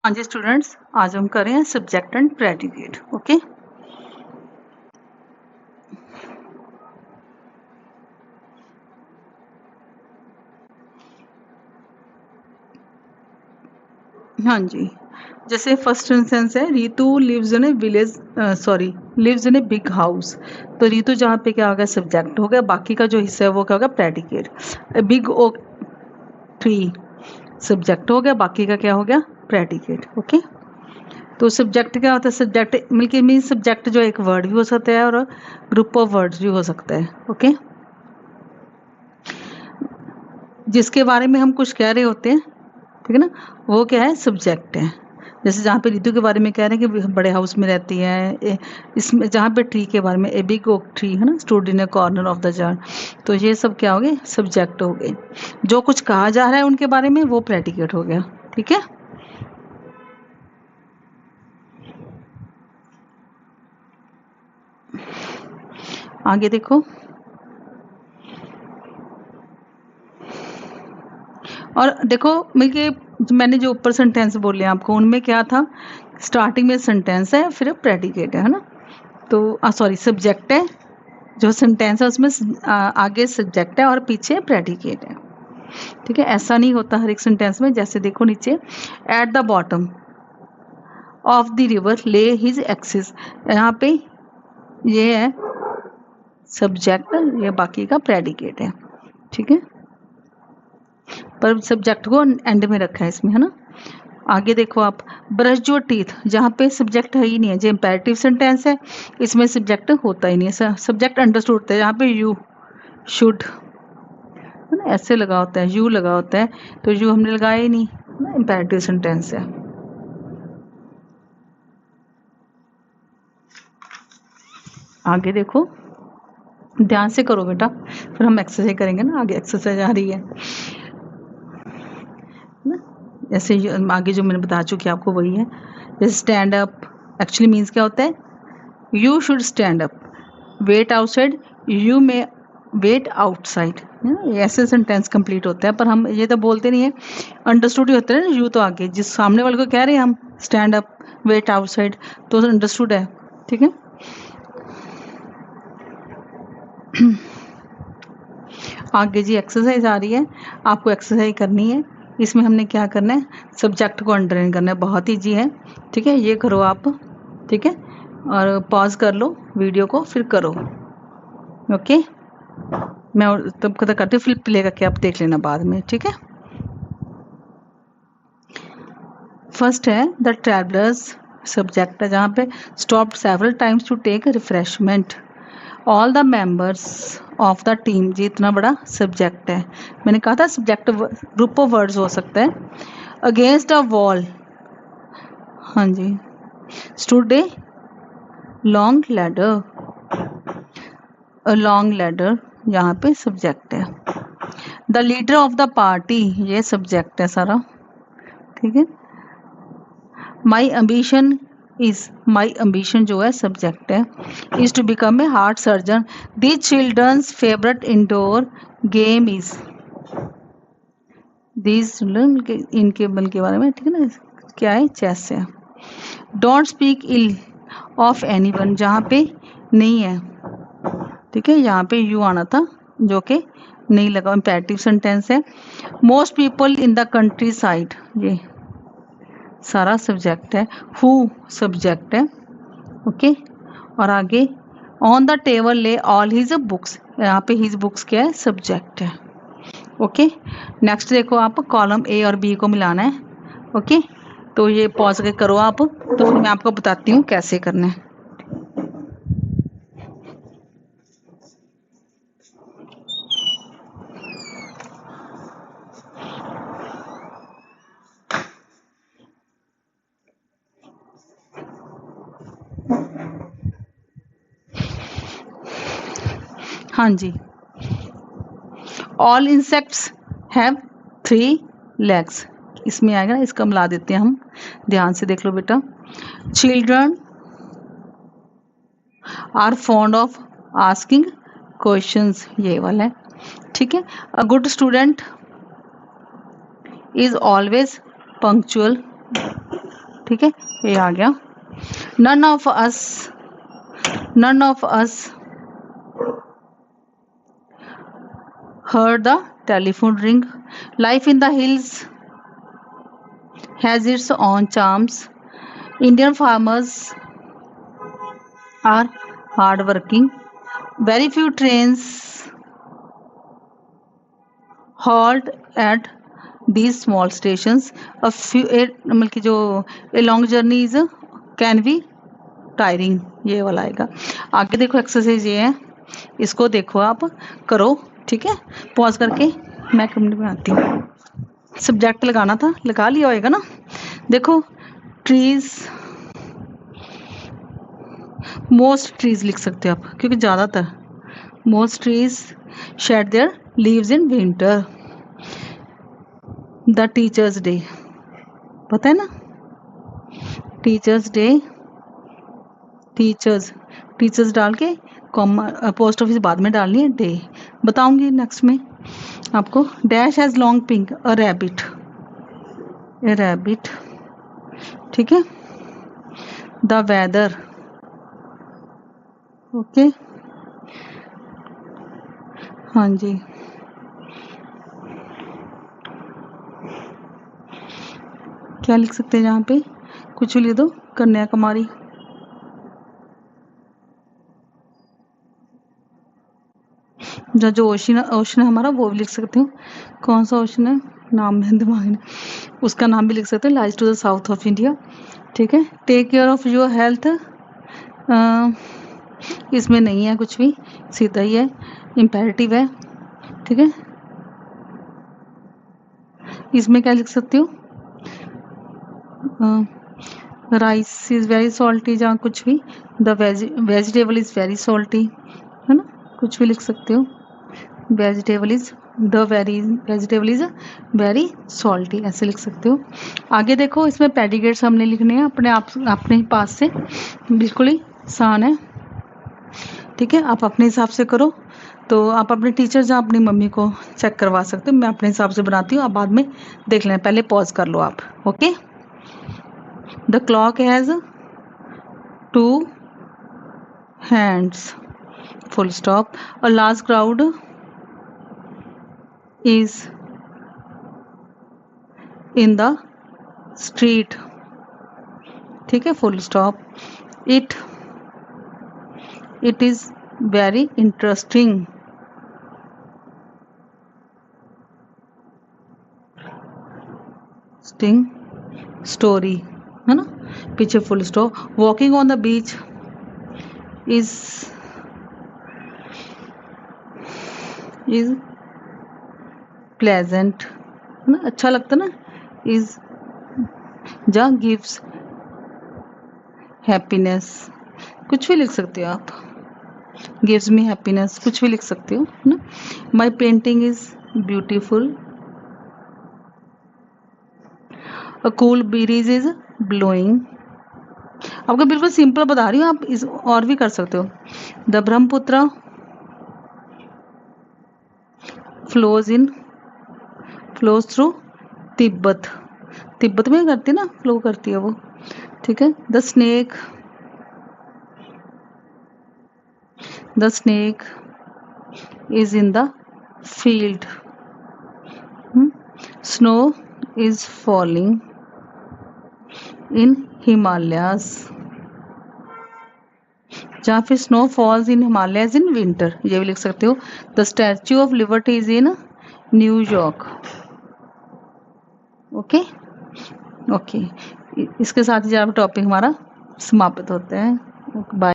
हाँ जी स्टूडेंट्स, आज हम कर रहे हैं सब्जेक्ट एंड प्रेडिकेट। ओके, हाँ जी। जैसे फर्स्ट सेंटेंस है, Ritu lives in a village, lives in a big house. तो रितु जहाँ पे क्या हो गया, सब्जेक्ट हो गया, बाकी का जो हिस्सा है वो क्या होगा, predicate. A big oak tree subject हो गया, बाकी का क्या हो गया, प्रेडिकेट। ओके, तो सब्जेक्ट क्या होता है, सब्जेक्ट मिलके मीन सब्जेक्ट जो एक वर्ड भी हो सकता है और ग्रुप ऑफ वर्ड्स भी हो सकता है। ओके, जिसके बारे में हम कुछ कह रहे होते हैं, ठीक है ना, वो क्या है, सब्जेक्ट है। जैसे जहाँ पे रितु के बारे में कह रहे हैं कि बड़े हाउस में रहती है, इसमें जहाँ पे ट्री के बारे में, ए बिग ओक ट्री है ना, stood in A corner of the jar. तो ये सब क्या हो गए, सब्जेक्ट हो गए। जो कुछ कहा जा रहा है उनके बारे में वो प्रेडिकेट हो गया। ठीक है, आगे देखो। और देखो मैंने जो ऊपर सेंटेंस बोले आपको, उनमें क्या था, स्टार्टिंग में सेंटेंस है, फिर प्रेडिकेट है ना। तो सॉरी, सब्जेक्ट है, जो सेंटेंस है उसमें आगे सब्जेक्ट है और पीछे प्रेडिकेट है। ठीक है, ऐसा नहीं होता हर एक सेंटेंस में। जैसे देखो नीचे, at the bottom of the river ले हिज एक्सिस, यहाँ पे ये है सब्जेक्ट, ये बाकी का प्रेडिकेट है। ठीक है, पर सब्जेक्ट को एंड में रखा है इसमें, है ना। आगे देखो आप, ब्रश योर टीथ, जहाँ पे सब्जेक्ट है ही नहीं है, जो इम्पेरेटिव सेंटेंस है इसमें सब्जेक्ट होता ही नहीं है। सब्जेक्ट अंडरस्टूड होता है, जहाँ पे यू शुड है ना, ऐसे लगा होता है, यू लगा होता है, तो यू हमने लगाया ही नहीं ना, इम्पेरेटिव सेंटेंस है। आगे देखो, ध्यान से करो बेटा, फिर हम एक्सरसाइज करेंगे ना, आगे एक्सरसाइज आ रही है ना। जैसे आगे जो मैंने बता चुकी आपको वही है। जैसे स्टैंड अप एक्चुअली मीन्स क्या होता है, you should stand up. Wait outside, you may wait outside. ऐसे सेंटेंस कंप्लीट होता है, पर हम ये तो बोलते नहीं है, अंडरस्टूड ही होता है ना। यू तो आगे जिस सामने वाले को कह रहे हैं हम, स्टैंड अप वेट आउटसाइड, तो अंडरस्टूड है। ठीक है, आगे जी एक्सरसाइज आ रही है, आपको एक्सरसाइज करनी है। इसमें हमने क्या करना है, सब्जेक्ट को अंडरलाइन करना है, बहुत ईजी है। ठीक है, ये करो आप। ठीक है, और पॉज कर लो वीडियो को, फिर करो। ओके, मैं तब कदा करती हूँ, फिर प्ले करके आप देख लेना बाद में। ठीक है, फर्स्ट है द ट्रैवलर्स, सब्जेक्ट है, जहाँ पे stop several times to take refreshment. All the members of the team, जी इतना बड़ा सब्जेक्ट है। मैंने कहा था सब्जेक्ट ग्रुप ऑफ वर्ड्स हो सकता है। अगेंस्ट अ वॉल, हाँ जी, stood a long ladder, a long ladder यहाँ पे सब्जेक्ट है। The leader of the party, ये सब्जेक्ट है सारा। ठीक है, my ambition is, my ambition जो है सब्जेक्ट है, is to become a heart surgeon. The children's favourite indoor game is, these children, इनके बल के बारे में, ठीक है ना, क्या है, चेस है। Don't speak ill of anyone, जहाँ पे नहीं है, ठीक है, यहाँ पे यू आना था जो कि नहीं लगा, इम्पेरेटिव सेंटेंस है। Most people in the country side, ये सारा सब्जेक्ट है। हु सब्जेक्ट है। ओके, और आगे ऑन द टेबल ले ऑल हिज बुक्स, यहाँ पे हिज बुक्स क्या है, सब्जेक्ट है। ओके, नेक्स्ट देखो आप, कॉलम ए और बी को मिलाना है। ओके, तो ये पॉज के करो आप, तो फिर मैं आपको बताती हूँ कैसे करना है। हाँ जी, ऑल इंसेक्ट्स हैव 3 legs, इसमें आएगा ना, इसका मिला देते हैं हम, ध्यान से देख लो बेटा। Children are fond of asking questions, ये वाला है। ठीक है, a good student is always punctual, ठीक है, ये आ गया। None of us heard the telephone ring. Life in the hills has its own charms. Indian farmers are hardworking. Very few trains halt at these small stations. A few मतलब कि जो a long journeys can be tiring, ये वाला आएगा। आगे देखो exercise ये है, इसको देखो आप करो, ठीक है। पॉज करके मैं कमेंट बनाती हूँ। सब्जेक्ट लगाना था, लगा लिया होएगा ना। देखो ट्रीज, मोस्ट ट्रीज लिख सकते हो आप, क्योंकि ज़्यादातर most trees shade there leaves in winter. The teachers day, पता है ना, टीचर्स डे, टीचर्स डाल के कॉमा पोस्ट ऑफिस बाद में डालनी है, डे बताऊंगी नेक्स्ट में आपको। Dash has long pink, a rabbit, ठीक है। द वेदर, ओके, हाँ जी। क्या लिख सकते हैं यहाँ पे, कुछ भी लिख दो। कन्याकुमारी, जो ओशन है हमारा, वो भी लिख सकते हो। कौन सा ओशन है, नाम में दिमाग में, उसका नाम भी लिख सकते हो। Lies to the south of India, ठीक है। Take care of your health, इसमें नहीं है कुछ भी, सीधा ही है, इम्पेरेटिव है, ठीक है। इसमें क्या लिख सकते हो, राइस इज वेरी सॉल्टी, जहाँ कुछ भी। The vegetable is very salty, है ना, कुछ भी लिख सकते हो। वेजिटेबल इज वेरी सॉल्टी, ऐसे लिख सकते हो। आगे देखो, इसमें पेडिगेट्स हमने लिखने हैं अपने आप, अपने ही पास से, बिल्कुल ही आसान है, ठीक है। आप अपने हिसाब से करो, तो आप अपने टीचर या अपनी मम्मी को चेक करवा सकते हो। मैं अपने हिसाब से बनाती हूँ, आप बाद में देख लें, पहले पॉज कर लो आप, okay. The clock has 2 hands, full stop. A large crowd is in the street, ठीक है, full stop. It is very interesting. Story, है ना, पीछे full stop. Walking on the beach is pleasant, है ना, अच्छा लगता ना। is जा gives happiness, कुछ भी लिख सकते हो आप। gives me happiness, कुछ भी लिख सकते हो, है ना। my painting is beautiful. a cool breeze is blowing. आपको बिल्कुल सिंपल बता रही हूँ, आप इस और भी कर सकते हो। The Brahmaputra flows through Tibet में करती है ना, फ्लो करती है वो, ठीक है। The snake is in the field. Snow is falling in Himalayas, जहाँ फिर snow falls in Himalayas in winter, ये भी लिख सकते हो। The statue of liberty is in New York, okay. इसके साथ ही जब टॉपिक हमारा समाप्त होता है। बाय।